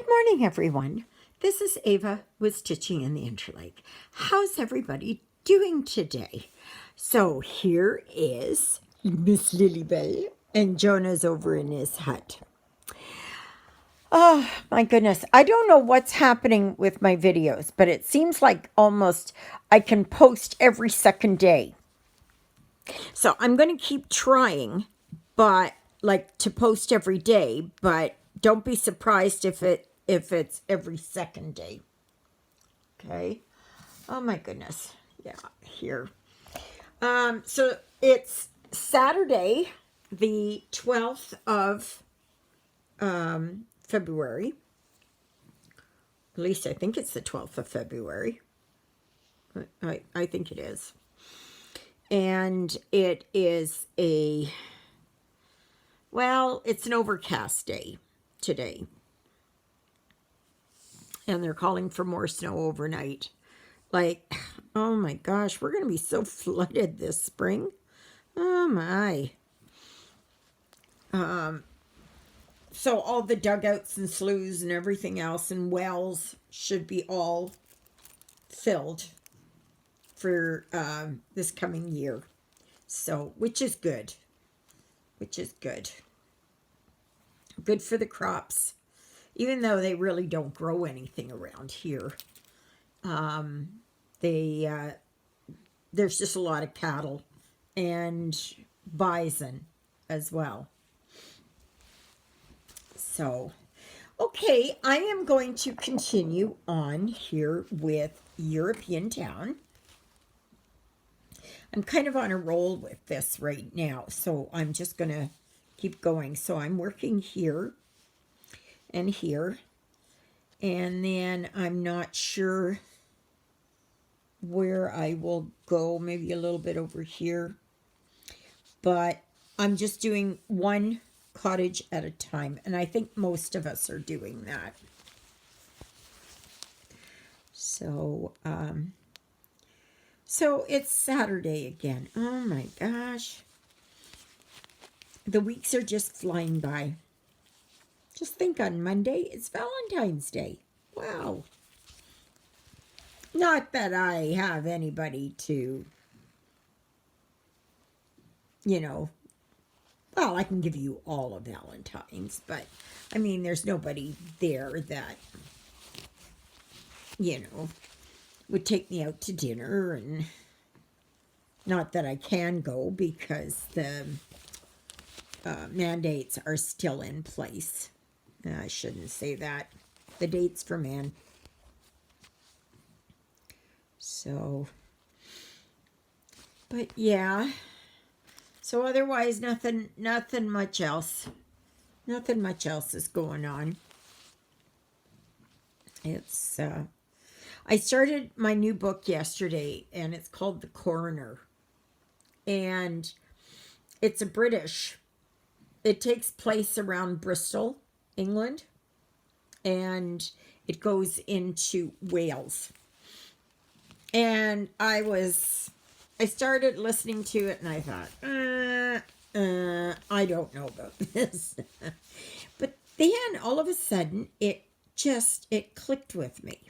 Good morning, everyone. This is Eva with Stitching in the Interlake. How's everybody doing today? So here is Miss Lilybell, and Jonah's over in his hut. Oh, my goodness. I don't know what's happening with my videos, but it seems like almost I can post every second day. So I'm going to keep trying, but to post every day, but don't be surprised if it's every second day. Okay. Oh my goodness. Yeah, here. So it's Saturday, the 12th of February. At least I think it's the 12th of February. I think it is. And it is it's an overcast day today. And they're calling for more snow overnight. Oh my gosh, we're going to be so flooded this spring. Oh my. So all the dugouts and sloughs and everything else and wells should be all filled for this coming year. So, which is good. Good for the crops. Even though they really don't grow anything around here. There's just a lot of cattle and bison as well. So, okay, I am going to continue on here with European Town. I'm kind of on a roll with this right now, so I'm just going to keep going. So I'm working here and here, and then I'm not sure where I will go, maybe a little bit over here, but I'm just doing one cottage at a time, and I think most of us are doing that. So it's Saturday again. Oh my gosh, the weeks are just flying by. Just think, on Monday it's Valentine's Day. Wow. Not that I have anybody to, well, I can give you all of Valentine's, but I mean, there's nobody there that, would take me out to dinner, and not that I can go because the mandates are still in place. I shouldn't say that. The dates for men. So, but yeah. So otherwise, nothing much else. Nothing much else is going on. It's, I started my new book yesterday, and it's called The Coroner. And it's it takes place around Bristol, England. And it goes into Wales. And I started listening to it, and I thought, I don't know about this. But then all of a sudden it clicked with me.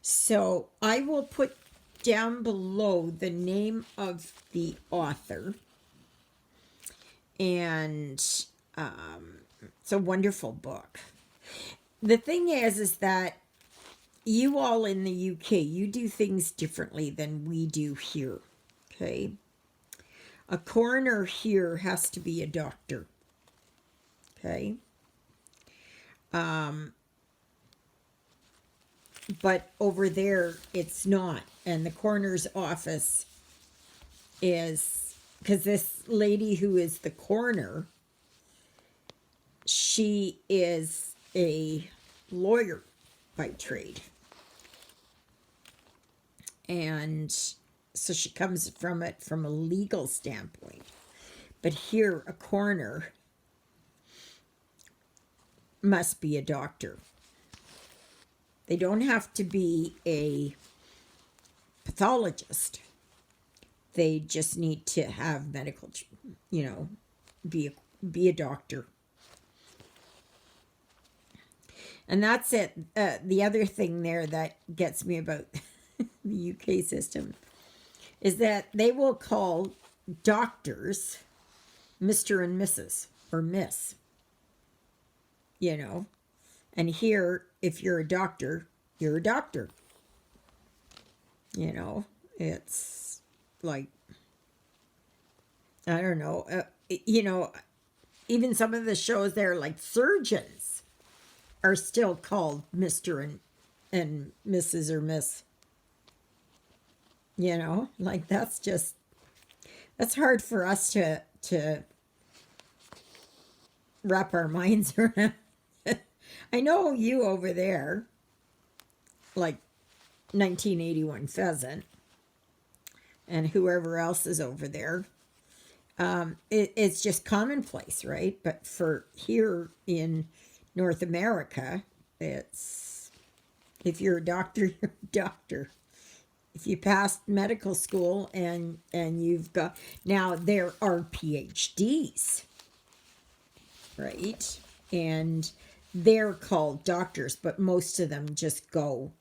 So I will put down below the name of the author. And it's a wonderful book. The thing is that you all in the UK, you do things differently than we do here, okay? A coroner here has to be a doctor, okay? But over there, it's not. And the coroner's office is, because this lady who is the coroner, she is a lawyer by trade. And so she comes from it from a legal standpoint. But here, a coroner must be a doctor. They don't have to be a pathologist. They just need to have medical, be a doctor. And that's it. The other thing there that gets me about the UK system is that they will call doctors Mr. and Mrs. or Miss, you know. And here, if you're a doctor, you're a doctor. You know, it's like, I don't know, you know, even some of the shows there, like surgeons, are still called Mr. and Mrs. or Miss. You know, like that's hard for us to wrap our minds around. I know you over there, like 1981 Pheasant, and whoever else is over there. It's just commonplace, right? But for here in North America, it's if you're a doctor, you're a doctor. If you passed medical school and you've got now there are PhDs, right? And they're called doctors, but most of them just go,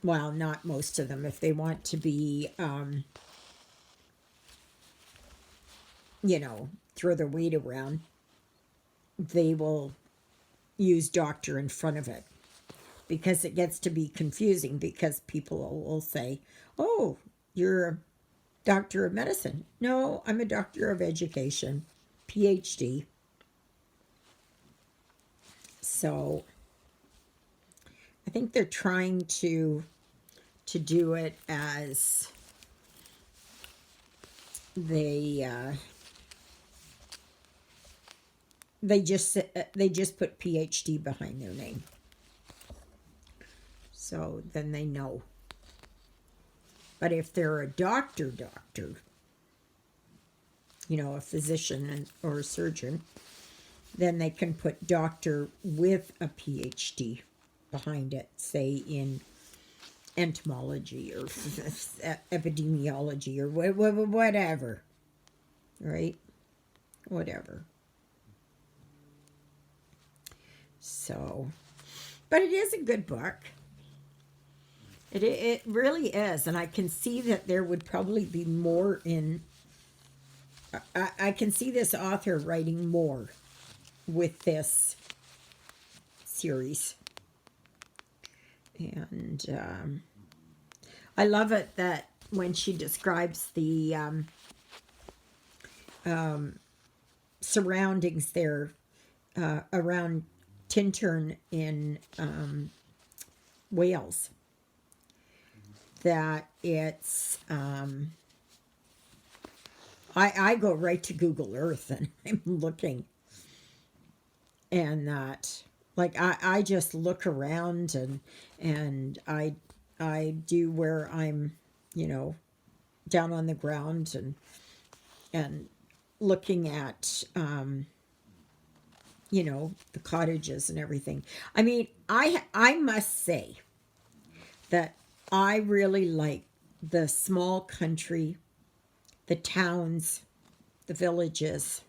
well, not most of them. If they want to be, you know, throw their weight around, they will use doctor in front of it because it gets to be confusing because people will say, oh, you're a doctor of medicine. No, I'm a doctor of education, PhD. So I think they're trying to do it as they just put PhD behind their name. So then they know. But if they're a doctor, you know, a physician or a surgeon, then they can put doctor with a PhD behind it, say in entomology or epidemiology or whatever, right? Whatever. So, but it is a good book. It really is, and I can see that there would probably be more in. I can see this author writing more with this series, and I love it that when she describes the surroundings there around Tintern in Wales, that it's I go right to Google Earth and I'm looking, and that like I just look around and I do where I'm, you know, down on the ground and looking at you know, the cottages and everything. I mean, I must say that I really like the small country, the towns, the villages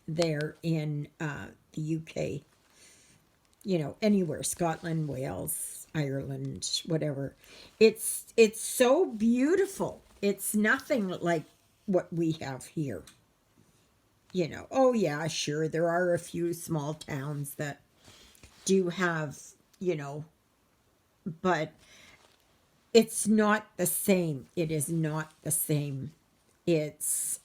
there in the UK. You know, anywhere, Scotland, Wales, Ireland, whatever. It's so beautiful. It's nothing like what we have here. You know, oh yeah, sure, there are a few small towns that do have, you know, but it's not the same. It is not the same. It's,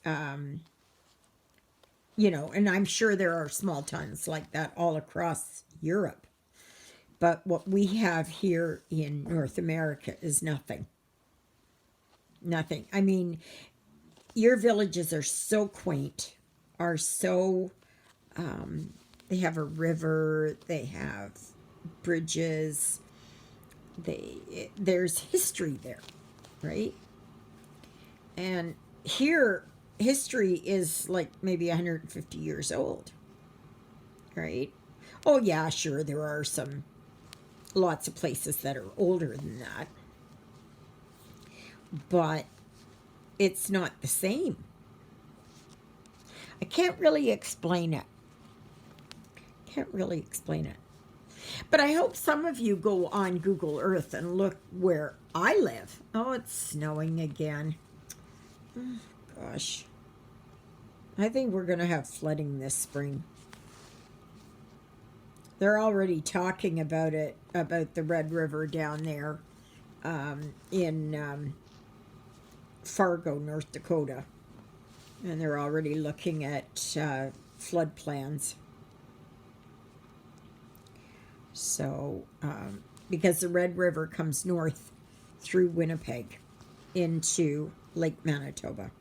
you know, and I'm sure there are small towns like that all across Europe. But what we have here in North America is nothing. Nothing. I mean, your villages are so quaint, are so, they have a river, they have bridges, there's history there, right? And here, history is like maybe 150 years old, right? Oh yeah, sure, there are lots of places that are older than that, but it's not the same. I can't really explain it. can't really explain it. But I hope some of you go on Google Earth and look where I live. Oh, it's snowing again. Oh, gosh. I think we're going to have flooding this spring. They're already talking about it, about the Red River down there in Fargo, North Dakota. And they're already looking at flood plans. So, because the Red River comes north through Winnipeg into Lake Manitoba.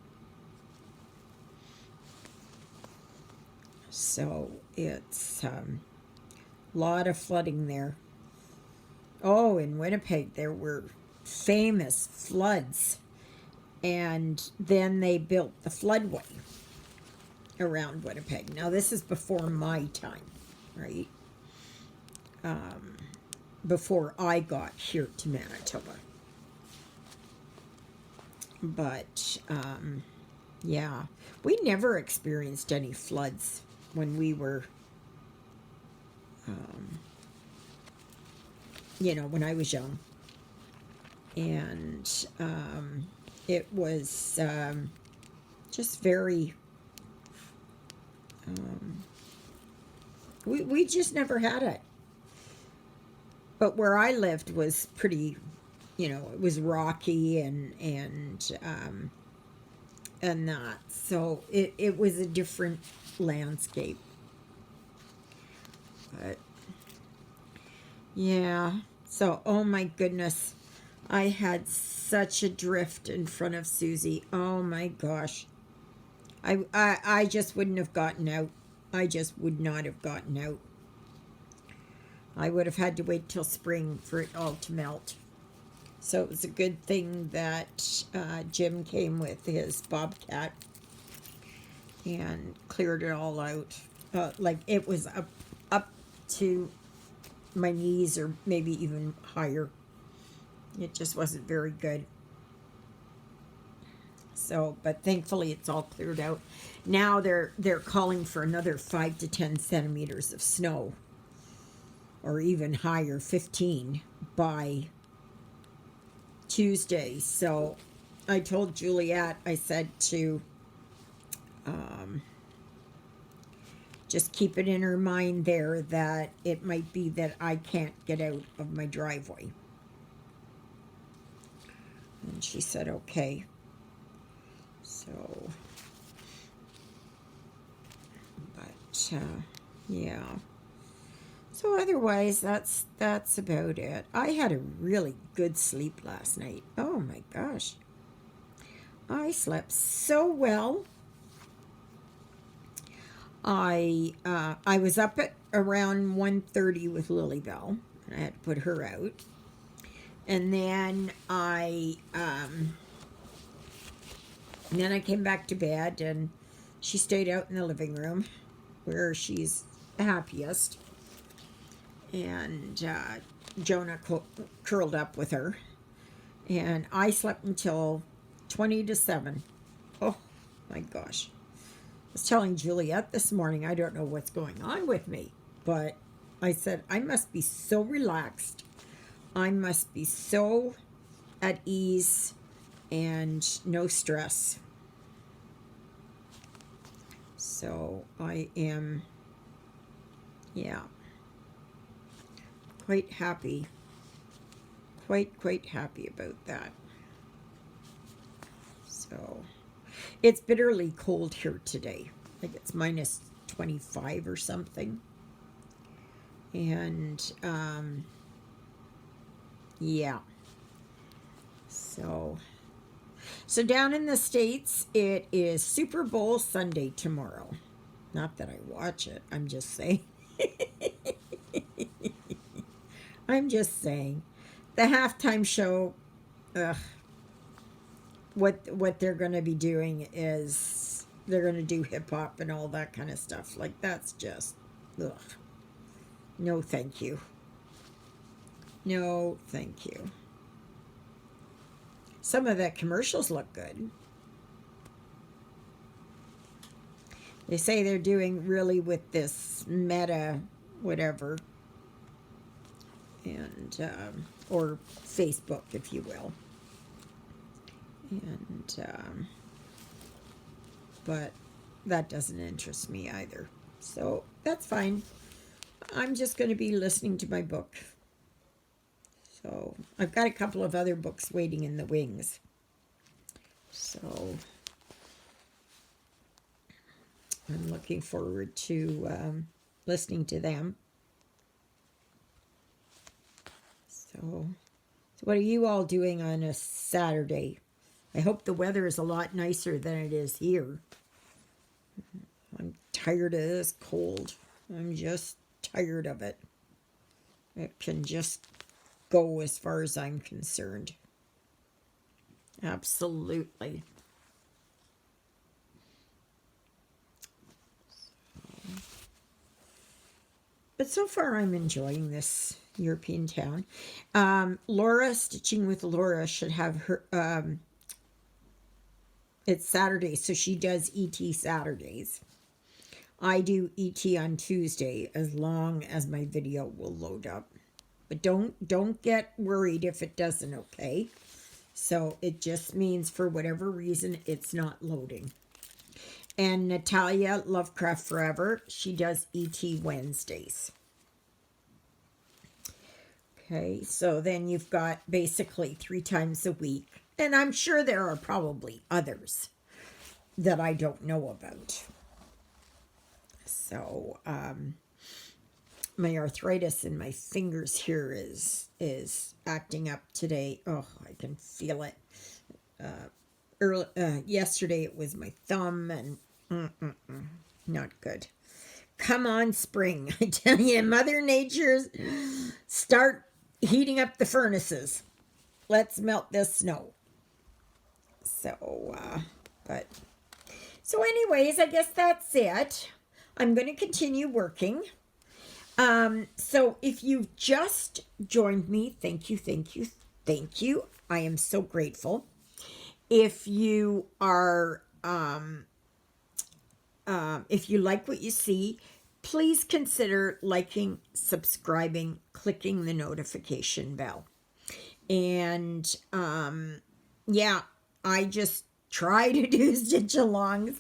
So it's a lot of flooding there. Oh, in Winnipeg there were famous floods. And then they built the floodway around Winnipeg. Now this is before my time, right? Before I got here to Manitoba. But, yeah, we never experienced any floods when we were, when I was young. And it was just very, we just never had it. But where I lived was pretty, it was rocky and that. So it was a different landscape. But yeah, so oh my goodness, I had such a drift in front of Susie. Oh my gosh, I just wouldn't have gotten out. I just would not have gotten out. I would have had to wait till spring for it all to melt. So it was a good thing that Jim came with his bobcat and cleared it all out. Like it was up to my knees or maybe even higher. It just wasn't very good. So, but thankfully it's all cleared out. Now they're calling for another 5 to 10 centimeters of snow. Or even higher, 15 by Tuesday. So I told Juliet, I said to just keep it in her mind there that it might be that I can't get out of my driveway. And she said, okay. So, but, yeah. So otherwise, that's about it. I had a really good sleep last night. Oh my gosh. I slept so well. I was up at around 1:30 with Lilybell, and I had to put her out. And then I came back to bed, and she stayed out in the living room where she's happiest. And Jonah curled up with her. And I slept until 20 to 7. Oh, my gosh. I was telling Juliet this morning, I don't know what's going on with me. But I said, I must be so relaxed. I must be so at ease and no stress. So I am, yeah. Quite happy. Quite happy about that. So, it's bitterly cold here today. I think it's minus 25 or something. And, yeah. So down in the States, it is Super Bowl Sunday tomorrow. Not that I watch it, I'm just saying. I'm just saying. The halftime show, what they're going to be doing is they're going to do hip-hop and all that kind of stuff. Like, that's just, ugh. No, thank you. No, thank you. Some of the commercials look good. They say they're doing really with this Meta whatever, and or Facebook, if you will. And but that doesn't interest me either, so that's fine. I'm just going to be listening to my book. So I've got a couple of other books waiting in the wings, so I'm looking forward to listening to them. So what are you all doing on a Saturday? I hope the weather is a lot nicer than it is here. I'm tired of this cold. I'm just tired of it. It can just go as far as I'm concerned. Absolutely. But so far I'm enjoying this European town. Laura, Stitching with Laura, should have her, it's Saturday, so she does ET Saturdays. I do ET on Tuesday, as long as my video will load up. But don't get worried if it doesn't, okay? So it just means for whatever reason it's not loading. And Natalia, Lovecraft Forever, she does ET Wednesdays. Okay, so then you've got basically 3 times a week. And I'm sure there are probably others that I don't know about. So, my arthritis in my fingers here is acting up today. Oh, I can feel it. Yesterday it was my thumb, and not good. Come on, spring. I tell you, Mother Nature's start heating up the furnaces. Let's melt this snow. So anyways, I guess that's it. I'm going to continue working. So if you've just joined me, thank you, thank you, thank you. I am so grateful. If you are, if you like what you see, please consider liking, subscribing, clicking the notification bell. And, yeah, I just try to do stitch-alongs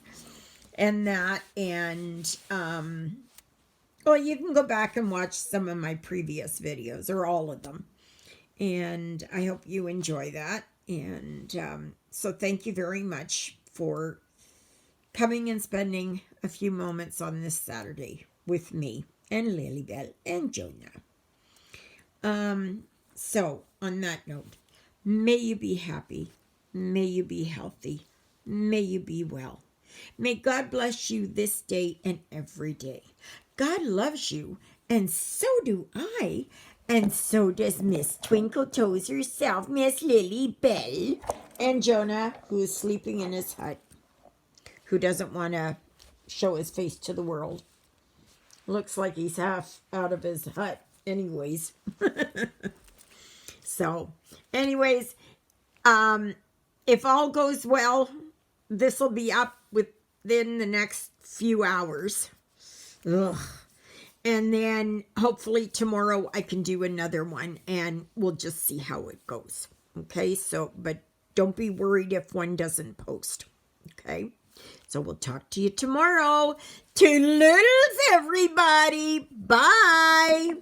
and that, and, well, you can go back and watch some of my previous videos, or all of them, and I hope you enjoy that. And so thank you very much for coming and spending a few moments on this Saturday with me and Lilybell and Jonah. So on that note, may you be happy, may you be healthy, may you be well. May God bless you this day and every day. God loves you, and so do I, and so does Miss Twinkle Toes herself, Miss Lilybell, and Jonah, who's sleeping in his hut, who doesn't want to show his face to the world. Looks like he's half out of his hut anyways. So, anyways, if all goes well, this will be up within the next few hours. Ugh. And then hopefully tomorrow I can do another one, and we'll just see how it goes. Okay, so, but don't be worried if one doesn't post. Okay, so we'll talk to you tomorrow. Toodles, everybody. Bye.